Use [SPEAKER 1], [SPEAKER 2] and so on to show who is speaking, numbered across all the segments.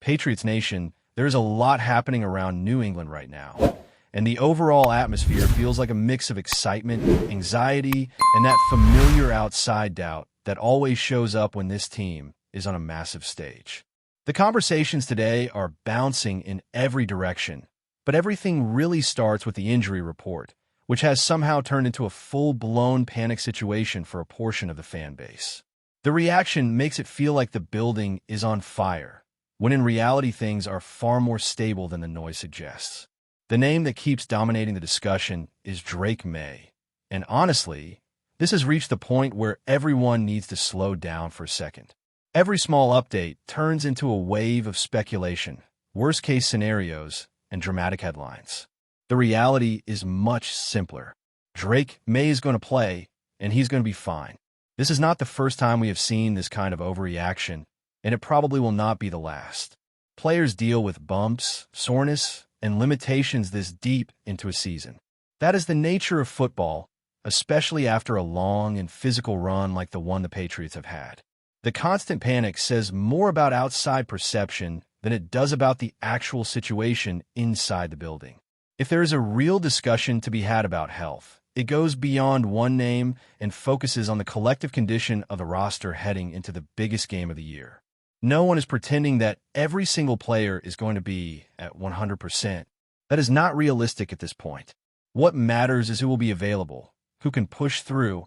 [SPEAKER 1] Patriots Nation, there's a lot happening around New England right now, and the overall atmosphere feels like a mix of excitement, anxiety, and that familiar outside doubt that always shows up when this team is on a massive stage. The conversations today are bouncing in every direction, but everything really starts with the injury report, which has somehow turned into a full-blown panic situation for a portion of the fan base. The reaction makes it feel like the building is on fire, when in reality things are far more stable than the noise suggests. The name that keeps dominating the discussion is Drake May, and honestly, this has reached the point where everyone needs to slow down for a second. Every small update turns into a wave of speculation, worst-case scenarios, and dramatic headlines. The reality is much simpler. Drake May is going to play, and he's going to be fine. This is not the first time we have seen this kind of overreaction, and it probably will not be the last. Players deal with bumps, soreness, and limitations this deep into a season. That is the nature of football, especially after a long and physical run like the one the Patriots have had. The constant panic says more about outside perception than it does about the actual situation inside the building. If there is a real discussion to be had about health, it goes beyond one name and focuses on the collective condition of the roster heading into the biggest game of the year. No one is pretending that every single player is going to be at 100%. That is not realistic at this point. What matters is who will be available, who can push through,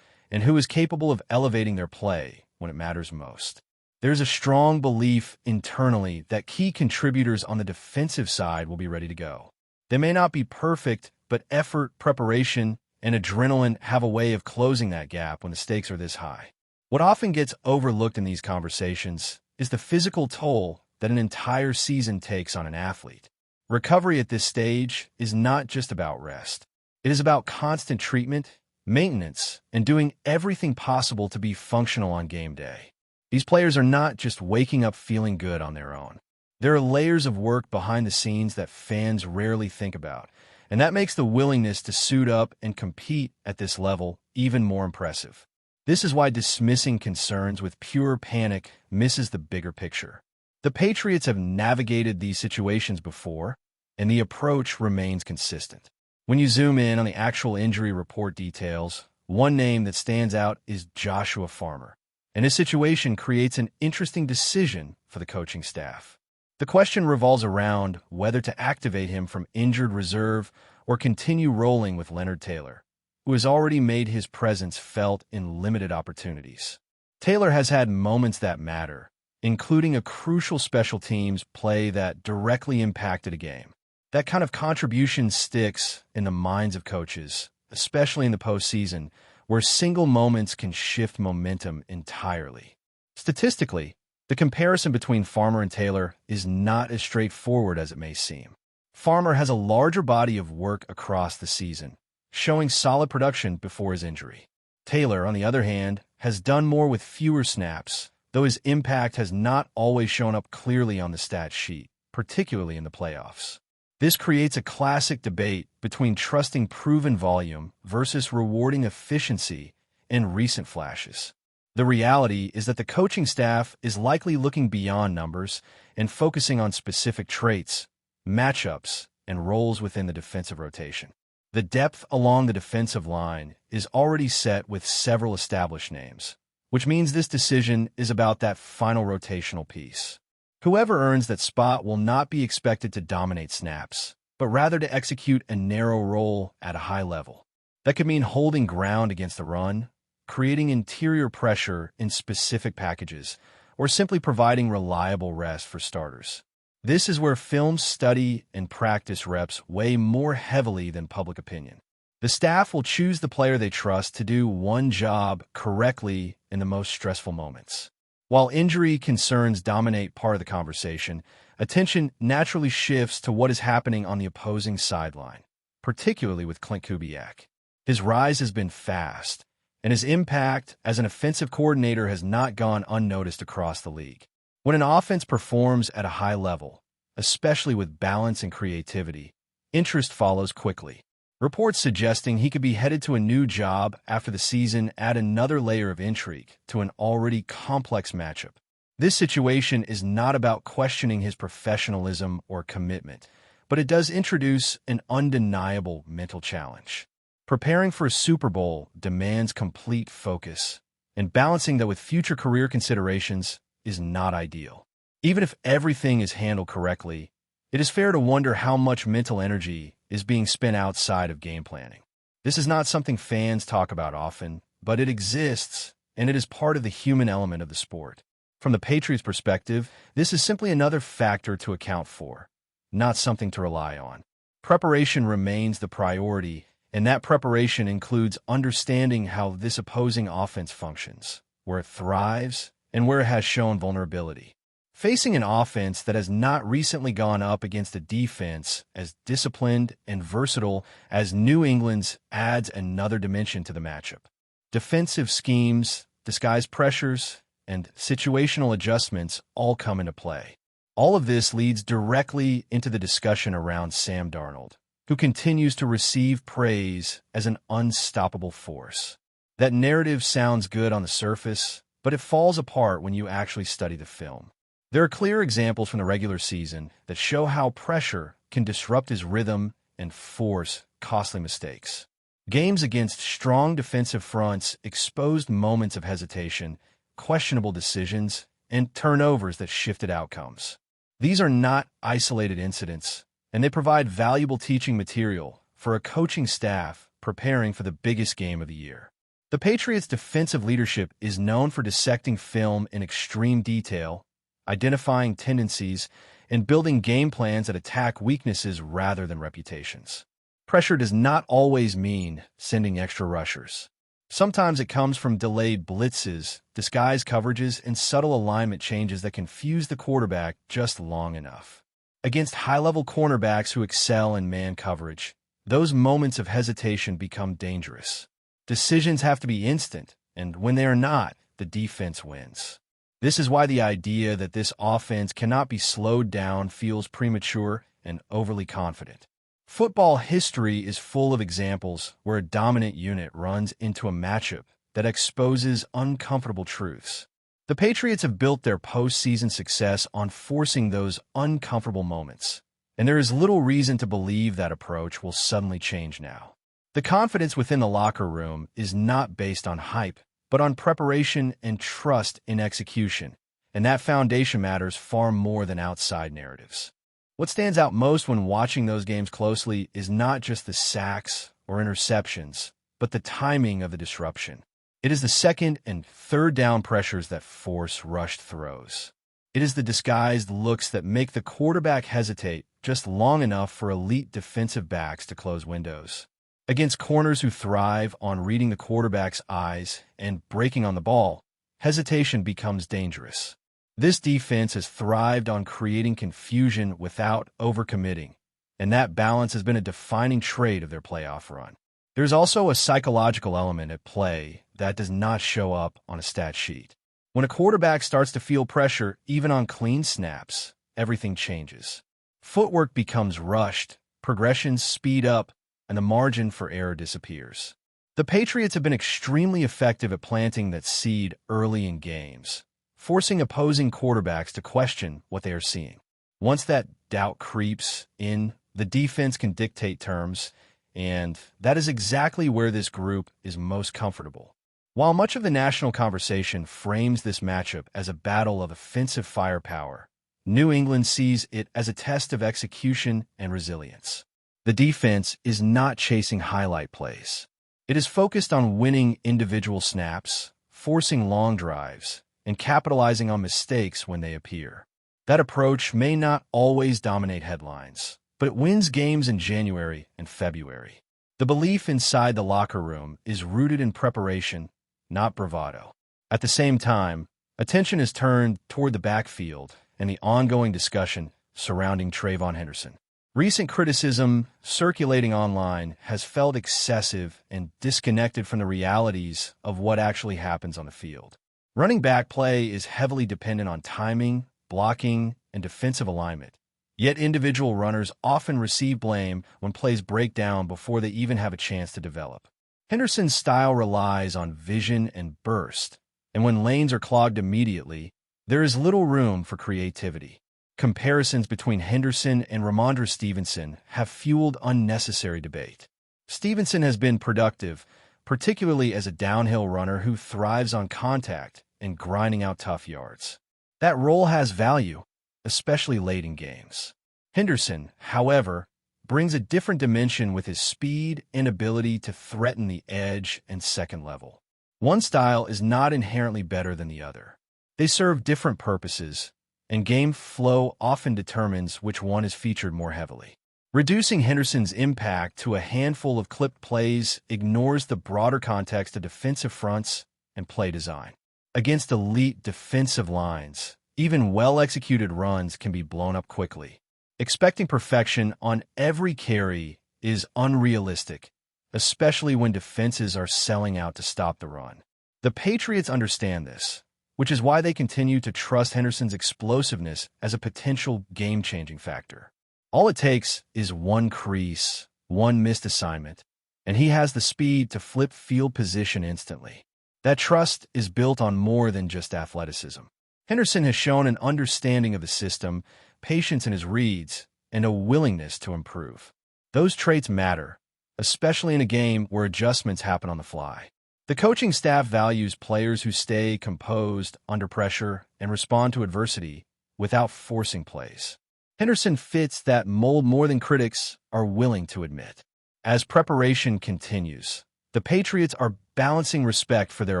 [SPEAKER 1] and who is capable of elevating their play when it matters most. There's a strong belief internally that key contributors on the defensive side will be ready to go. They may not be perfect, but effort, preparation, and adrenaline have a way of closing that gap when the stakes are this high. What often gets overlooked in these conversations is the physical toll that an entire season takes on an athlete. Recovery at this stage is not just about rest. It is about constant treatment, maintenance, and doing everything possible to be functional on game day. These players are not just waking up feeling good on their own. There are layers of work behind the scenes that fans rarely think about, and that makes the willingness to suit up and compete at this level even more impressive. This is why dismissing concerns with pure panic misses the bigger picture. The Patriots have navigated these situations before, and the approach remains consistent. When you zoom in on the actual injury report details, one name that stands out is Joshua Farmer, and his situation creates an interesting decision for the coaching staff. The question revolves around whether to activate him from injured reserve or continue rolling with Leonard Taylor, who has already made his presence felt in limited opportunities. Taylor has had moments that matter, including a crucial special teams play that directly impacted a game. That kind of contribution sticks in the minds of coaches, especially in the postseason, where single moments can shift momentum entirely. Statistically, the comparison between Farmer and Taylor is not as straightforward as it may seem. Farmer has a larger body of work across the season, showing solid production before his injury. Taylor, on the other hand, has done more with fewer snaps, though his impact has not always shown up clearly on the stat sheet, particularly in the playoffs. This creates a classic debate between trusting proven volume versus rewarding efficiency in recent flashes. The reality is that the coaching staff is likely looking beyond numbers and focusing on specific traits, matchups, and roles within the defensive rotation. The depth along the defensive line is already set with several established names, which means this decision is about that final rotational piece. Whoever earns that spot will not be expected to dominate snaps, but rather to execute a narrow role at a high level. That could mean holding ground against the run, creating interior pressure in specific packages, or simply providing reliable rest for starters. This is where film study and practice reps weigh more heavily than public opinion. The staff will choose the player they trust to do one job correctly in the most stressful moments. While injury concerns dominate part of the conversation, attention naturally shifts to what is happening on the opposing sideline, particularly with Clint Kubiak. His rise has been fast, and his impact as an offensive coordinator has not gone unnoticed across the league. When an offense performs at a high level, especially with balance and creativity, interest follows quickly. Reports suggesting he could be headed to a new job after the season add another layer of intrigue to an already complex matchup. This situation is not about questioning his professionalism or commitment, but it does introduce an undeniable mental challenge. Preparing for a Super Bowl demands complete focus, and balancing that with future career considerations is not ideal. Even if everything is handled correctly, it is fair to wonder how much mental energy is being spent outside of game planning. This is not something fans talk about often, but it exists, and it is part of the human element of the sport. From the Patriots' perspective, this is simply another factor to account for, not something to rely on. Preparation remains the priority, and that preparation includes understanding how this opposing offense functions, where it thrives, and where it has shown vulnerability. Facing an offense that has not recently gone up against a defense as disciplined and versatile as New England's adds another dimension to the matchup. Defensive schemes, disguised pressures, and situational adjustments all come into play. All of this leads directly into the discussion around Sam Darnold, who continues to receive praise as an unstoppable force. That narrative sounds good on the surface, but it falls apart when you actually study the film. There are clear examples from the regular season that show how pressure can disrupt his rhythm and force costly mistakes. Games against strong defensive fronts exposed moments of hesitation, questionable decisions, and turnovers that shifted outcomes. These are not isolated incidents, and they provide valuable teaching material for a coaching staff preparing for the biggest game of the year. The Patriots' defensive leadership is known for dissecting film in extreme detail, identifying tendencies, and building game plans that attack weaknesses rather than reputations. Pressure does not always mean sending extra rushers. Sometimes it comes from delayed blitzes, disguised coverages, and subtle alignment changes that confuse the quarterback just long enough. Against high-level cornerbacks who excel in man coverage, those moments of hesitation become dangerous. Decisions have to be instant, and when they are not, the defense wins. This is why the idea that this offense cannot be slowed down feels premature and overly confident. Football history is full of examples where a dominant unit runs into a matchup that exposes uncomfortable truths. The Patriots have built their postseason success on forcing those uncomfortable moments, and there is little reason to believe that approach will suddenly change now. The confidence within the locker room is not based on hype, but on preparation and trust in execution, and that foundation matters far more than outside narratives. What stands out most when watching those games closely is not just the sacks or interceptions, but the timing of the disruption. It is the second and third down pressures that force rushed throws. It is the disguised looks that make the quarterback hesitate just long enough for elite defensive backs to close windows. Against corners who thrive on reading the quarterback's eyes and breaking on the ball, hesitation becomes dangerous. This defense has thrived on creating confusion without overcommitting, and that balance has been a defining trait of their playoff run. There's also a psychological element at play that does not show up on a stat sheet. When a quarterback starts to feel pressure, even on clean snaps, everything changes. Footwork becomes rushed, progressions speed up, and the margin for error disappears. The Patriots have been extremely effective at planting that seed early in games, forcing opposing quarterbacks to question what they are seeing. Once that doubt creeps in, the defense can dictate terms, and that is exactly where this group is most comfortable. While much of the national conversation frames this matchup as a battle of offensive firepower, New England sees it as a test of execution and resilience. The defense is not chasing highlight plays. It is focused on winning individual snaps, forcing long drives, and capitalizing on mistakes when they appear. That approach may not always dominate headlines, but it wins games in January and February. The belief inside the locker room is rooted in preparation, not bravado. At the same time, attention is turned toward the backfield and the ongoing discussion surrounding Trayvon Henderson. Recent criticism circulating online has felt excessive and disconnected from the realities of what actually happens on the field. Running back play is heavily dependent on timing, blocking, and defensive alignment. Yet individual runners often receive blame when plays break down before they even have a chance to develop. Henderson's style relies on vision and burst, and when lanes are clogged immediately, There is little room for creativity. Comparisons between Henderson and Ramondre Stevenson have fueled unnecessary debate. Stevenson has been productive, particularly as a downhill runner who thrives on contact and grinding out tough yards. That role has value, especially late in games. Henderson, however, brings a different dimension with his speed and ability to threaten the edge and second level. One style is not inherently better than the other. They serve different purposes, and game flow often determines which one is featured more heavily. Reducing Henderson's impact to a handful of clipped plays ignores the broader context of defensive fronts and play design. Against elite defensive lines, even well-executed runs can be blown up quickly. Expecting perfection on every carry is unrealistic, especially when defenses are selling out to stop the run. The Patriots understand this, which is why they continue to trust Henderson's explosiveness as a potential game-changing factor. All it takes is one crease, one missed assignment, and he has the speed to flip field position instantly. That trust is built on more than just athleticism. Henderson has shown an understanding of the system, patience in his reads, and a willingness to improve. Those traits matter, especially in a game where adjustments happen on the fly. The coaching staff values players who stay composed under pressure and respond to adversity without forcing plays. Henderson fits that mold more than critics are willing to admit. As preparation continues, the Patriots are balancing respect for their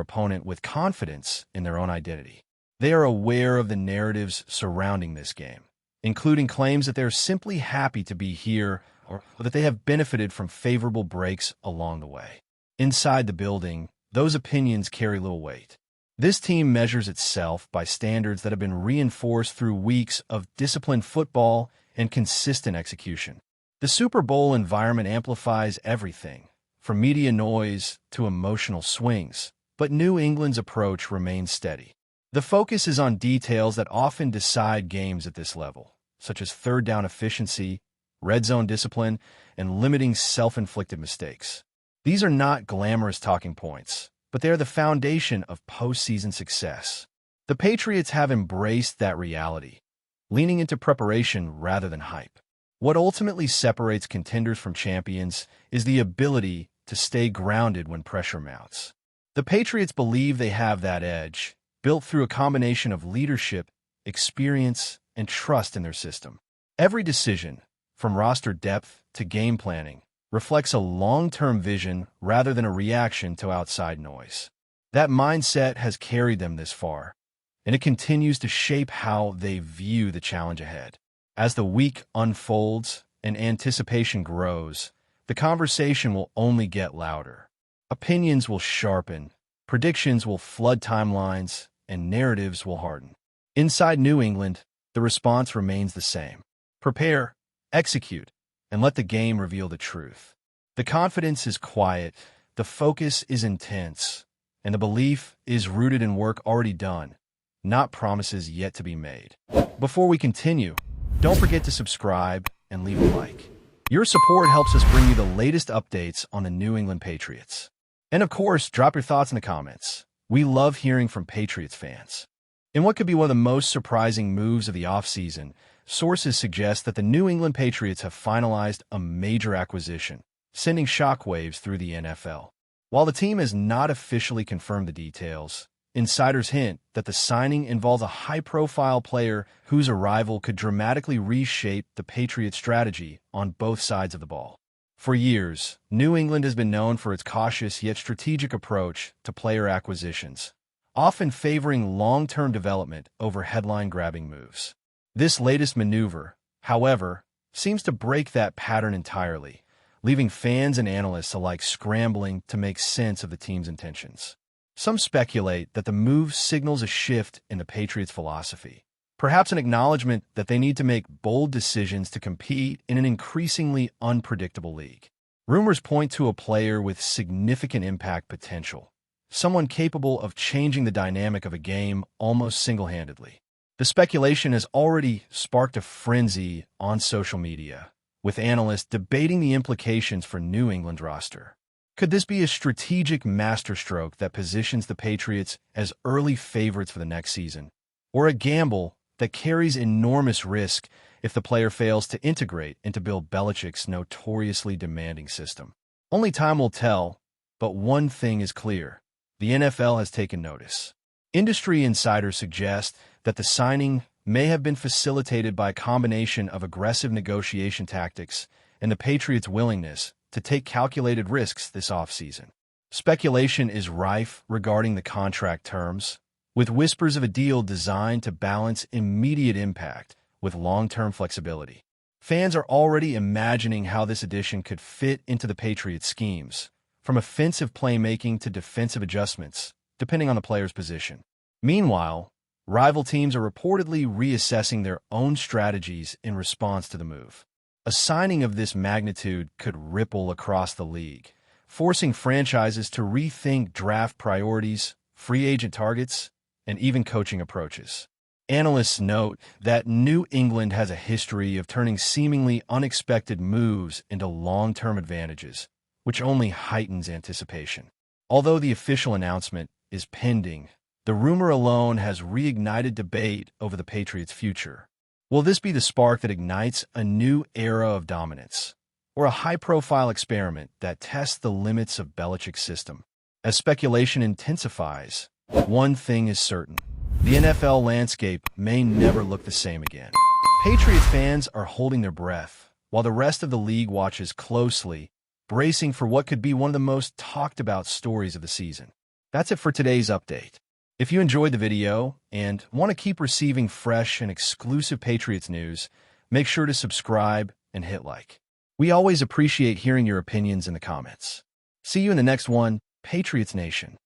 [SPEAKER 1] opponent with confidence in their own identity. They are aware of the narratives surrounding this game, including claims that they're simply happy to be here or that they have benefited from favorable breaks along the way. Inside the building, those opinions carry little weight. This team measures itself by standards that have been reinforced through weeks of disciplined football and consistent execution. The Super Bowl environment amplifies everything, from media noise to emotional swings, but New England's approach remains steady. The focus is on details that often decide games at this level, such as third down efficiency, red zone discipline, and limiting self-inflicted mistakes. These are not glamorous talking points, but they are the foundation of postseason success. The Patriots have embraced that reality, leaning into preparation rather than hype. What ultimately separates contenders from champions is the ability to stay grounded when pressure mounts. The Patriots believe they have that edge, built through a combination of leadership, experience, and trust in their system. Every decision, from roster depth to game planning, reflects a long-term vision rather than a reaction to outside noise. That mindset has carried them this far, and it continues to shape how they view the challenge ahead. As the week unfolds and anticipation grows, the conversation will only get louder. Opinions will sharpen, predictions will flood timelines, and narratives will harden. Inside New England, the response remains the same. Prepare, execute, and let the game reveal the truth. The confidence is quiet, the focus is intense, and the belief is rooted in work already done, not promises yet to be made. Before we continue, don't forget to subscribe and leave a like. Your support helps us bring you the latest updates on the New England Patriots. And of course, drop your thoughts in the comments. We love hearing from Patriots fans. In what could be one of the most surprising moves of the offseason, sources suggest that the New England Patriots have finalized a major acquisition, sending shockwaves through the NFL. While the team has not officially confirmed the details, insiders hint that the signing involves a high-profile player whose arrival could dramatically reshape the Patriots' strategy on both sides of the ball. For years, New England has been known for its cautious yet strategic approach to player acquisitions, often favoring long-term development over headline-grabbing moves. This latest maneuver, however, seems to break that pattern entirely, leaving fans and analysts alike scrambling to make sense of the team's intentions. Some speculate that the move signals a shift in the Patriots' philosophy, perhaps an acknowledgement that they need to make bold decisions to compete in an increasingly unpredictable league. Rumors point to a player with significant impact potential, someone capable of changing the dynamic of a game almost single-handedly. The speculation has already sparked a frenzy on social media, with analysts debating the implications for New England's roster. Could this be a strategic masterstroke that positions the Patriots as early favorites for the next season? or a gamble that carries enormous risk if the player fails to integrate into Bill Belichick's notoriously demanding system. Only time will tell, but one thing is clear. The NFL has taken notice. Industry insiders suggest that the signing may have been facilitated by a combination of aggressive negotiation tactics and the Patriots' willingness to take calculated risks this offseason. Speculation is rife regarding the contract terms, with whispers of a deal designed to balance immediate impact with long-term flexibility. Fans are already imagining how this addition could fit into the Patriots' schemes, from offensive playmaking to defensive adjustments, depending on the player's position. Meanwhile, rival teams are reportedly reassessing their own strategies in response to the move. A signing of this magnitude could ripple across the league, forcing franchises to rethink draft priorities, free agent targets, and even coaching approaches. Analysts note that New England has a history of turning seemingly unexpected moves into long-term advantages, which only heightens anticipation. Although the official announcement is pending, the rumor alone has reignited debate over the Patriots' future. Will this be the spark that ignites a new era of dominance, or a high-profile experiment that tests the limits of Belichick's system? As speculation intensifies, one thing is certain. The NFL landscape may never look the same again. Patriots fans are holding their breath, while the rest of the league watches closely, bracing for what could be one of the most talked-about stories of the season. That's it for today's update. If you enjoyed the video and want to keep receiving fresh and exclusive Patriots news, make sure to subscribe and hit like. We always appreciate hearing your opinions in the comments. See you in the next one, Patriots Nation.